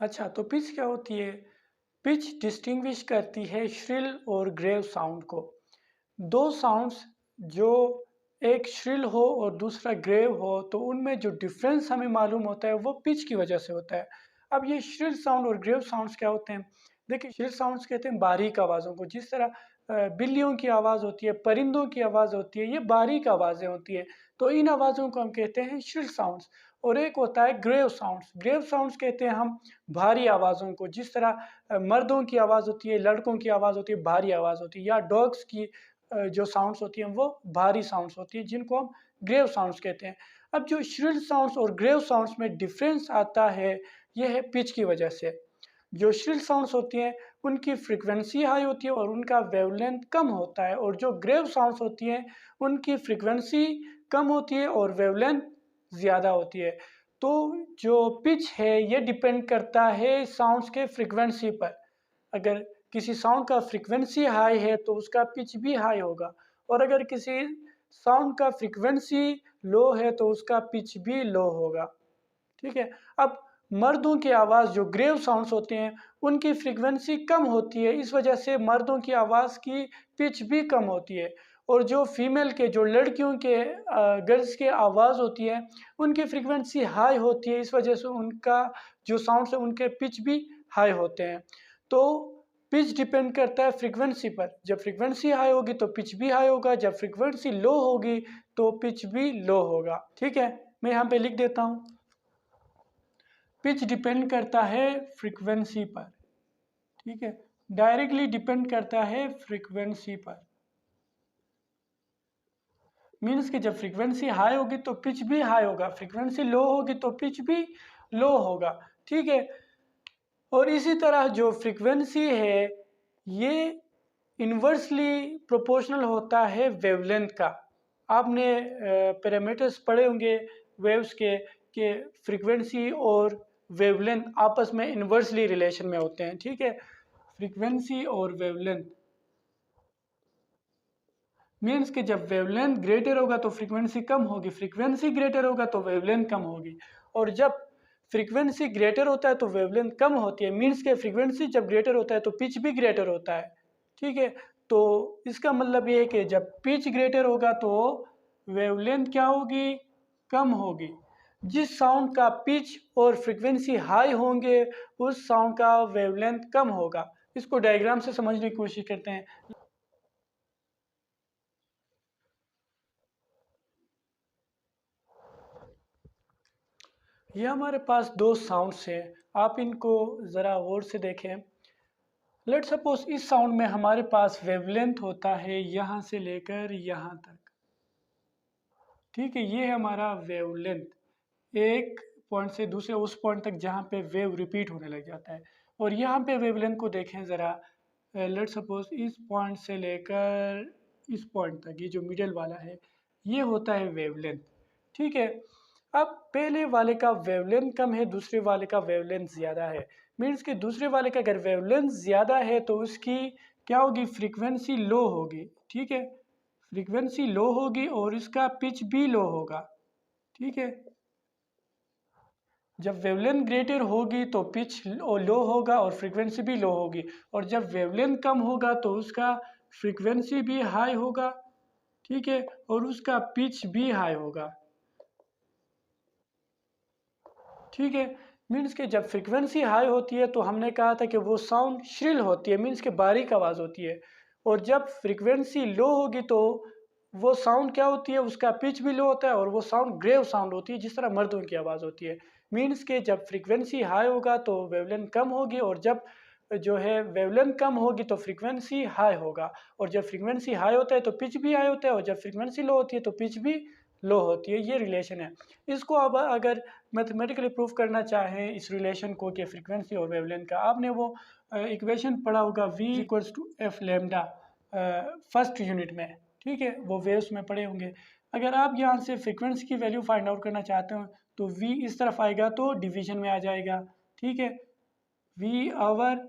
अच्छा, तो पिच क्या होती है? पिच डिस्टिंग्विश करती है श्रिल और ग्रेव साउंड को। दो साउंड्स जो एक श्रिल हो और दूसरा ग्रेव हो, तो उनमें जो डिफरेंस हमें मालूम होता है वो पिच की वजह से होता है। अब ये श्रिल साउंड और ग्रेव साउंड्स क्या होते हैं? देखिए, श्रिल साउंड्स कहते हैं बारीक आवाज़ों को, जिस तरह बिल्लियों की आवाज़ होती है, परिंदों की आवाज़ होती है, ये बारीक आवाज़ें होती है। तो इन आवाज़ों को हम कहते हैं श्रिल साउंड्स। और एक होता है ग्रेव साउंड्स। ग्रेव साउंड्स कहते हैं हम भारी आवाज़ों को, जिस तरह मर्दों की आवाज़ होती है, लड़कों की आवाज़ होती है, भारी आवाज़ होती है, या डॉग्स की जो साउंड्स होती हैं वो भारी साउंड्स होती हैं, जिनको हम ग्रेव साउंड्स कहते हैं। अब जो श्रिल साउंड्स और ग्रेव साउंड्स में डिफरेंस आता है, ये है पिच की वजह से। जो श्रिल साउंड्स होती हैं उनकी फ्रीक्वेंसी हाई होती है और उनका वेवलेंथ कम होता है, और जो ग्रेव साउंड्स होती हैं उनकी फ्रीक्वेंसी कम होती है और वेवलेंथ ज़्यादा होती है। तो जो पिच है ये डिपेंड करता है साउंड्स के फ्रीक्वेंसी पर। अगर किसी साउंड का फ्रीक्वेंसी हाई है तो उसका पिच भी हाई होगा, और अगर किसी साउंड का फ्रीक्वेंसी लो है तो उसका पिच भी लो होगा। ठीक है। अब मर्दों की आवाज़ जो ग्रेव साउंड्स होते हैं उनकी फ्रीक्वेंसी कम होती है, इस वजह से मर्दों की आवाज़ की पिच भी कम होती है। और जो फीमेल के जो लड़कियों के गर्ल्स की आवाज़ होती है उनकी फ्रीक्वेंसी हाई होती है, इस वजह से उनका जो साउंड्स है उनके पिच भी हाई होते हैं। तो पिच डिपेंड करता है फ्रीक्वेंसी पर। जब फ्रीक्वेंसी हाई होगी तो पिच भी हाई होगा, जब फ्रीक्वेंसी लो होगी तो पिच भी लो होगा। ठीक है, मैं यहाँ पे लिख देता हूँ। पिच डिपेंड करता है फ्रीक्वेंसी पर। ठीक है, डायरेक्टली डिपेंड करता है फ्रीक्वेंसी पर। मीन्स कि जब फ्रीक्वेंसी हाई होगी तो पिच भी हाई होगा, फ्रीक्वेंसी लो होगी तो पिच भी लो होगा। ठीक है। और इसी तरह जो फ्रीक्वेंसी है ये इन्वर्सली प्रोपोर्शनल होता है वेवलेंथ का। आपने पैरामीटर्स पढ़े होंगे वेव्स के कि फ्रीक्वेंसी और वेवलेंथ आपस में इन्वर्सली रिलेशन में होते हैं। ठीक है, फ्रीक्वेंसी और वेवलेंथ मीन्स कि जब वेवलेंथ ग्रेटर होगा तो फ्रीक्वेंसी कम होगी, फ्रीक्वेंसी ग्रेटर होगा तो वेवलेंथ कम होगी, और जब फ्रीक्वेंसी ग्रेटर होता है तो वेवलेंथ कम होती है। मीन्स के फ्रीक्वेंसी जब ग्रेटर होता है तो पिच भी ग्रेटर होता है। ठीक है, तो इसका मतलब ये है कि जब पिच ग्रेटर होगा तो वेवलेंथ क्या होगी? कम होगी। जिस साउंड का पिच और फ्रीक्वेंसी हाई होंगे उस साउंड का वेवलेंथ कम होगा। इसको डायग्राम से समझने की कोशिश करते हैं। ये हमारे पास दो साउंड्स हैं, आप इनको ज़रा गौर से देखें। लेट सपोज इस साउंड में हमारे पास वेवलेंथ होता है यहाँ से लेकर यहाँ तक। ठीक है, ये है हमारा वेवलेंथ, एक पॉइंट से दूसरे उस पॉइंट तक जहाँ पे वेव रिपीट होने लग जाता है। और यहाँ पे वेवलेंथ को देखें ज़रा। लेट सपोज इस पॉइंट से लेकर इस पॉइंट तक, ये जो मिडल वाला है ये होता है वेवलेंथ। ठीक है। अब पहले वाले का वेवलेंथ कम है, दूसरे वाले का वेवलेंथ ज़्यादा है। मीन्स कि दूसरे वाले का अगर वेवलेंथ ज़्यादा है तो उसकी क्या होगी? फ्रीक्वेंसी लो होगी। ठीक है, फ्रीक्वेंसी लो होगी और इसका पिच भी लो होगा। ठीक है, जब वेवलेंथ ग्रेटर होगी तो पिच लो होगा और फ्रीक्वेंसी भी लो होगी, और जब वेवलेंथ कम होगा तो उसका फ्रीक्वेंसी भी हाई होगा। ठीक है, और उसका पिच भी हाई होगा। ठीक है, मीन्स कि जब फ्रीक्वेंसी हाई होती है तो हमने कहा था कि वो साउंड श्रिल होती है, मीन्स कि बारीक आवाज़ होती है। और जब फ्रीक्वेंसी लो होगी तो वो साउंड क्या होती है? उसका पिच भी लो होता है और वो साउंड ग्रेव साउंड होती है, जिस तरह मर्दों की आवाज़ होती है। मीन्स के जब फ्रीक्वेंसी हाई होगा तो वेवलेंथ कम होगी, और जब जो है वेवलेंथ कम होगी तो फ्रीक्वेंसी हाई होगा, और जब फ्रीक्वेंसी हाई होता है तो पिच भी हाई होता है, और जब फ्रीक्वेंसी लो होती है तो पिच भी लो होती है। ये रिलेशन है। इसको अब अगर मैथमेटिकली प्रूफ करना चाहें इस रिलेशन को कि फ्रीक्वेंसी और वेवलेंथ का, आपने वो इक्वेशन पढ़ा होगा v equals to f lambda first unit में। ठीक है, वो वेव्स में पढ़े होंगे। अगर आप यहाँ से फ्रीक्वेंसी की वैल्यू फाइंड आउट करना चाहते हो तो v इस तरफ आएगा तो डिवीजन में आ जाएगा। ठीक है, v over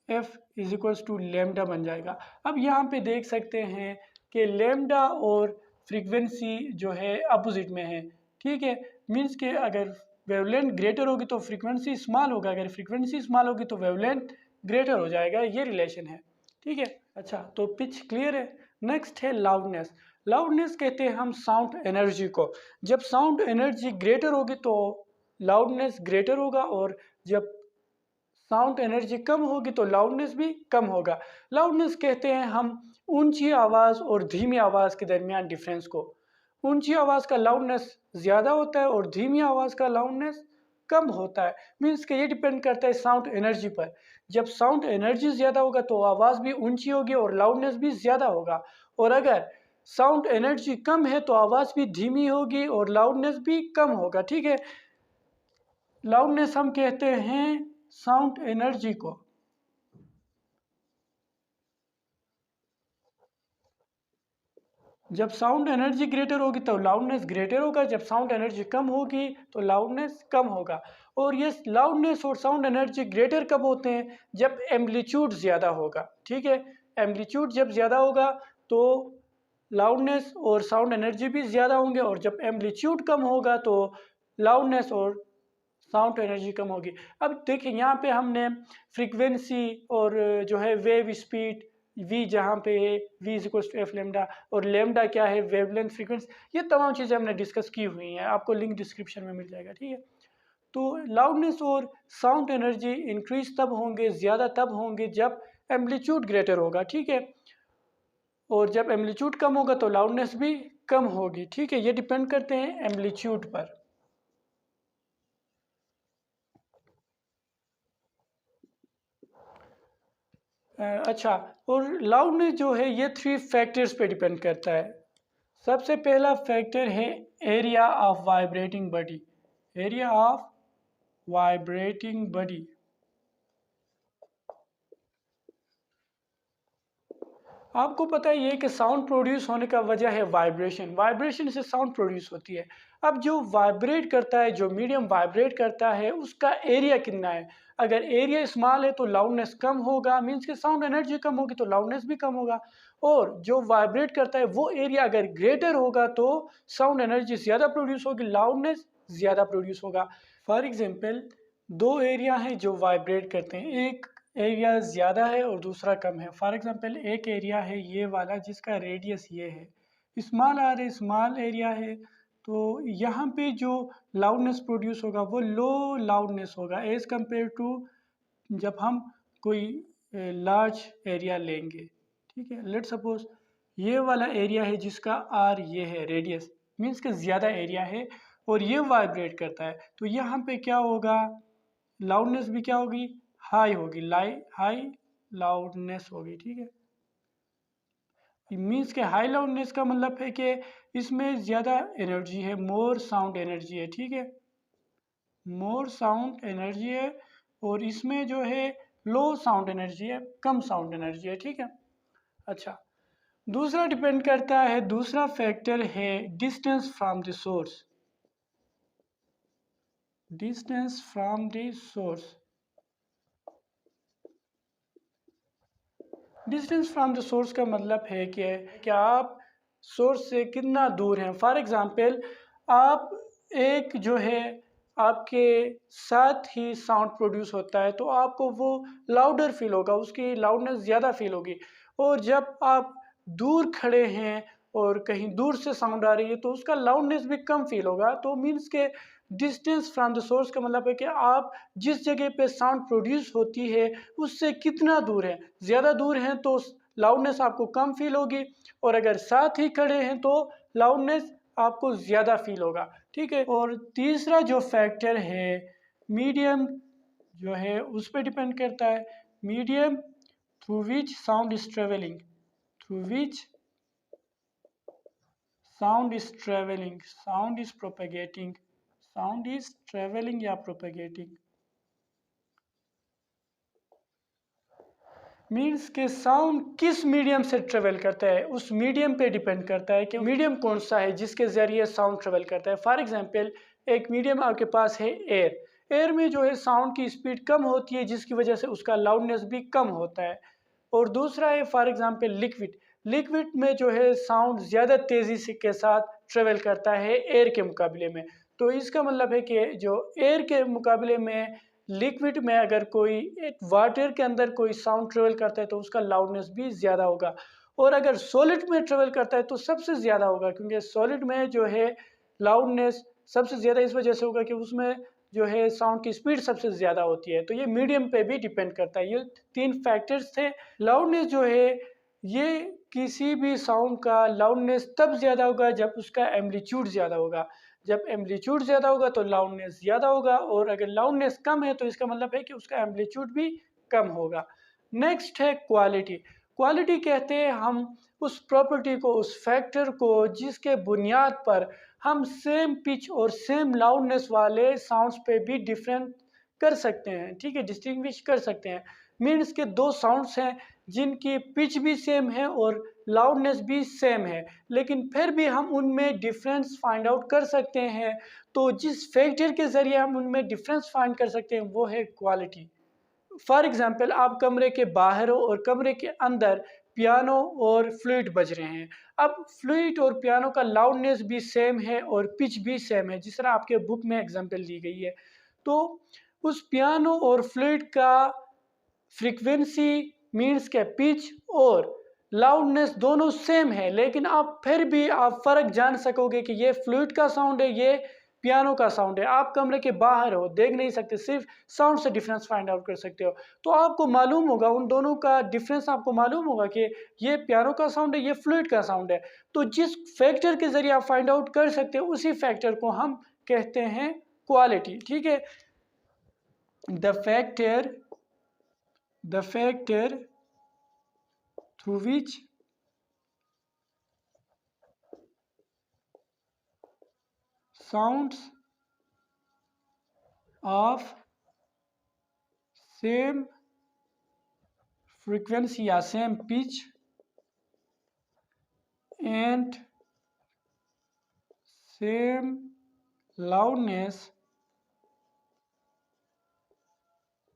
f is equals to lambda बन जाएगा। अब यहाँ पे देख सकते हैं कि लेमडा और फ्रीक्वेंसी जो है अपोजिट में है। ठीक है, मीन्स के अगर वेवलेंथ ग्रेटर होगी तो फ्रीक्वेंसी स्मॉल होगा, अगर फ्रीक्वेंसी स्मॉल होगी तो वेवलेंथ ग्रेटर हो जाएगा, ये रिलेशन है। ठीक है, अच्छा तो पिच क्लियर है। नेक्स्ट है लाउडनेस। लाउडनेस कहते हैं हम साउंड एनर्जी को। जब साउंड एनर्जी ग्रेटर होगी तो लाउडनेस ग्रेटर होगा, और जब साउंड एनर्जी कम होगी तो लाउडनेस भी कम होगा। लाउडनेस कहते हैं हम ऊंची आवाज़ और धीमी आवाज़ के दरमियान डिफरेंस को। ऊंची आवाज़ का लाउडनेस ज़्यादा होता है और धीमी आवाज़ का लाउडनेस कम होता है। मीन्स कि ये डिपेंड करता है साउंड एनर्जी पर। जब साउंड एनर्जी ज़्यादा होगा तो आवाज़ भी ऊंची होगी और लाउडनेस भी ज़्यादा होगा, और अगर साउंड एनर्जी कम है तो आवाज़ भी धीमी होगी और लाउडनेस भी कम होगा। ठीक है, लाउडनेस हम कहते हैं साउंड एनर्जी को। जब साउंड एनर्जी ग्रेटर होगी तो लाउडनेस ग्रेटर होगा, जब साउंड एनर्जी कम होगी तो लाउडनेस कम होगा। और ये लाउडनेस और साउंड एनर्जी ग्रेटर कब होते हैं? जब एम्पलीट्यूड ज़्यादा होगा। ठीक है, एम्पलीट्यूड जब ज़्यादा होगा तो लाउडनेस और साउंड एनर्जी भी ज़्यादा होंगे, और जब एम्पलीट्यूड कम होगा तो लाउडनेस और साउंड एनर्जी कम होगी। अब देखिए यहाँ पे हमने फ्रीक्वेंसी और जो है वेव स्पीड वी, जहाँ पे v is equals to f lambda, और लेमडा क्या है, वेवलेंथ फ्रीक्वेंसी, ये तमाम चीज़ें हमने डिस्कस की हुई हैं, आपको लिंक डिस्क्रिप्शन में मिल जाएगा। ठीक है, तो लाउडनेस और साउंड एनर्जी इंक्रीज तब होंगे, ज़्यादा तब होंगे जब एम्पलीट्यूड ग्रेटर होगा। ठीक है, और जब एम्पलीट्यूड कम होगा तो लाउडनेस भी कम होगी। ठीक है, ये डिपेंड करते हैं एम्पलीट्यूड पर। अच्छा, और लाउडनेस जो है ये 3 फैक्टर्स पे डिपेंड करता है। सबसे पहला फैक्टर है area of vibrating body. Area of vibrating body. आपको पता ही है कि साउंड प्रोड्यूस होने का वजह है वाइब्रेशन। वाइब्रेशन से साउंड प्रोड्यूस होती है। अब जो वाइब्रेट करता है, जो मीडियम वाइब्रेट करता है, उसका एरिया कितना है। अगर एरिया स्मॉल है तो लाउडनेस कम होगा, मीन्स कि साउंड एनर्जी कम होगी तो लाउडनेस भी कम होगा। और जो वाइब्रेट करता है वो एरिया अगर ग्रेटर होगा तो साउंड एनर्जी ज़्यादा प्रोड्यूस होगी, लाउडनेस ज़्यादा प्रोड्यूस होगा। फॉर एग्जाम्पल, दो एरिया हैं जो वाइब्रेट करते हैं, एक एरिया ज़्यादा है और दूसरा कम है। फॉर एग्जांपल, एक एरिया है ये वाला जिसका रेडियस ये है, स्मॉल आर स्मॉल एरिया है, तो यहाँ पे जो लाउडनेस प्रोड्यूस होगा वो लो लाउडनेस होगा एज़ कम्पेयर टू जब हम कोई लार्ज एरिया लेंगे। ठीक है, लेट सपोज ये वाला एरिया है जिसका आर ये है रेडियस, मीन्स के ज़्यादा एरिया है और ये वाइब्रेट करता है, तो यहाँ पे क्या होगा, लाउडनेस भी क्या होगी, हाई होगी, हाई लाउडनेस होगी। ठीक है, मीन्स के हाई लाउडनेस का मतलब है कि इसमें ज़्यादा एनर्जी है, मोर साउंड एनर्जी है। ठीक है, मोर साउंड एनर्जी है, और इसमें जो है लो साउंड एनर्जी है, कम साउंड एनर्जी है। ठीक है, अच्छा, दूसरा डिपेंड करता है, दूसरा फैक्टर है distance from the source. Distance from the source. Distance from the source का मतलब है कि आप सोर्स से कितना दूर हैं। फॉर एग्ज़ाम्पल, आप एक जो है आपके साथ ही साउंड प्रोड्यूस होता है तो आपको वो लाउडर फील होगा, उसकी लाउडनेस ज़्यादा फील होगी। और जब आप दूर खड़े हैं और कहीं दूर से साउंड आ रही है तो उसका लाउडनेस भी कम फील होगा। तो मीन्स के डिस्टेंस फ्रॉम द सोर्स का मतलब है कि आप जिस जगह पे साउंड प्रोड्यूस होती है उससे कितना दूर है। ज़्यादा दूर हैं तो लाउडनेस आपको कम फील होगी, और अगर साथ ही खड़े हैं तो लाउडनेस आपको ज़्यादा फील होगा। ठीक है, और तीसरा जो फैक्टर है मीडियम जो है उस पर डिपेंड करता है। Medium through which sound is travelling, through which sound is traveling, sound is propagating, sound is traveling या propagating, मीन्स के साउंड किस मीडियम से ट्रेवल करता है, उस मीडियम पे डिपेंड करता है कि मीडियम कौन सा है जिसके ज़रिए साउंड ट्रेवल करता है। फॉर एग्जांपल, एक मीडियम आपके पास है एयर। एयर में जो है साउंड की स्पीड कम होती है जिसकी वजह से उसका लाउडनेस भी कम होता है। और दूसरा है फॉर एग्जांपल लिक्विड। लिक्विड में जो है साउंड ज़्यादा तेज़ी से के साथ ट्रेवल करता है एयर के मुकाबले में। तो इसका मतलब है कि जो एयर के मुकाबले में लिक्विड में अगर कोई वाटर के अंदर कोई साउंड ट्रेवल करता है तो उसका लाउडनेस भी ज़्यादा होगा। और अगर सॉलिड में ट्रेवल करता है तो सबसे ज़्यादा होगा, क्योंकि सॉलिड में जो है लाउडनेस सबसे ज़्यादा इस वजह से होगा कि उसमें जो है साउंड की स्पीड सबसे ज़्यादा होती है। तो ये मीडियम पे भी डिपेंड करता है। ये 3 फैक्टर्स थे। लाउडनेस जो है ये किसी भी साउंड का लाउडनेस तब ज़्यादा होगा जब उसका एम्पलीट्यूड ज़्यादा होगा। जब एम्पलीट्यूड ज़्यादा होगा तो लाउडनेस ज़्यादा होगा, और अगर लाउडनेस कम है तो इसका मतलब है कि उसका एम्पलीट्यूड भी कम होगा। नेक्स्ट है क्वालिटी। क्वालिटी कहते हैं हम उस प्रॉपर्टी को, उस फैक्टर को जिसके बुनियाद पर हम सेम पिच और सेम लाउडनेस वाले साउंड्स पे भी डिफरेंट कर सकते हैं, ठीक है, डिस्टिंग्विश कर सकते हैं। मीन्स के दो साउंड्स हैं जिनकी पिच भी सेम है और लाउडनेस भी सेम है, लेकिन फिर भी हम उनमें डिफरेंस फाइंड आउट कर सकते हैं। तो जिस फैक्टर के ज़रिए हम उनमें डिफरेंस फाइंड कर सकते हैं वो है क्वालिटी। फॉर एग्जाम्पल, आप कमरे के बाहर हो और कमरे के अंदर पियानो और फ्लूट बज रहे हैं। अब फ्लूट और पियानो का लाउडनेस भी सेम है और पिच भी सेम है, जिस तरह आपके बुक में एग्जाम्पल दी गई है। तो उस पियानो और फ्लूट का फ्रीक्वेंसी मीन्स के पिच और लाउडनेस दोनों सेम है, लेकिन आप फिर भी आप फ़र्क जान सकोगे कि ये फ्लूट का साउंड है, ये पियानो का साउंड है। आप कमरे के बाहर हो, देख नहीं सकते, सिर्फ साउंड से डिफरेंस फाइंड आउट कर सकते हो। तो आपको मालूम होगा, उन दोनों का डिफरेंस आपको मालूम होगा कि ये पियानो का साउंड है, ये फ्लूट का साउंड है। तो जिस फैक्टर के ज़रिए आप फाइंड आउट कर सकते हो उसी फैक्टर को हम कहते हैं क्वालिटी, ठीक है। The factor through which sounds of same frequency या same pitch and same loudness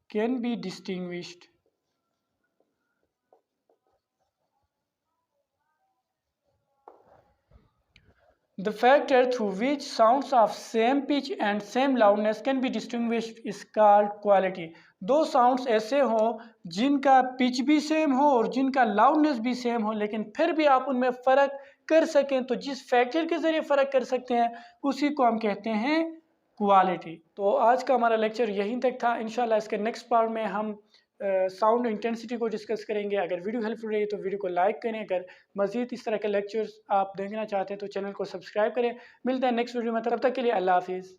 can be distinguished. The factor through which sounds of same pitch and same loudness can be distinguished is called quality. दो sounds ऐसे हों जिनका pitch भी same हो और जिनका loudness भी सेम हो, लेकिन फिर भी आप उनमें फ़र्क कर सकें, तो जिस फैक्टर के ज़रिए फ़र्क कर सकते हैं उसी को हम कहते हैं क्वालिटी। तो आज का हमारा लेक्चर यहीं तक था। इंशाल्लाह इसके नेक्स्ट पार्ट में हम साउंड इंटेंसिटी को डिस्कस करेंगे। अगर वीडियो हेल्पफुल रही तो वीडियो को लाइक करें। अगर मज़ीद इस तरह के लेक्चर्स आप देखना चाहते हैं तो चैनल को सब्सक्राइब करें। मिलते हैं नेक्स्ट वीडियो में, तब तक के लिए अल्लाह हाफिज़।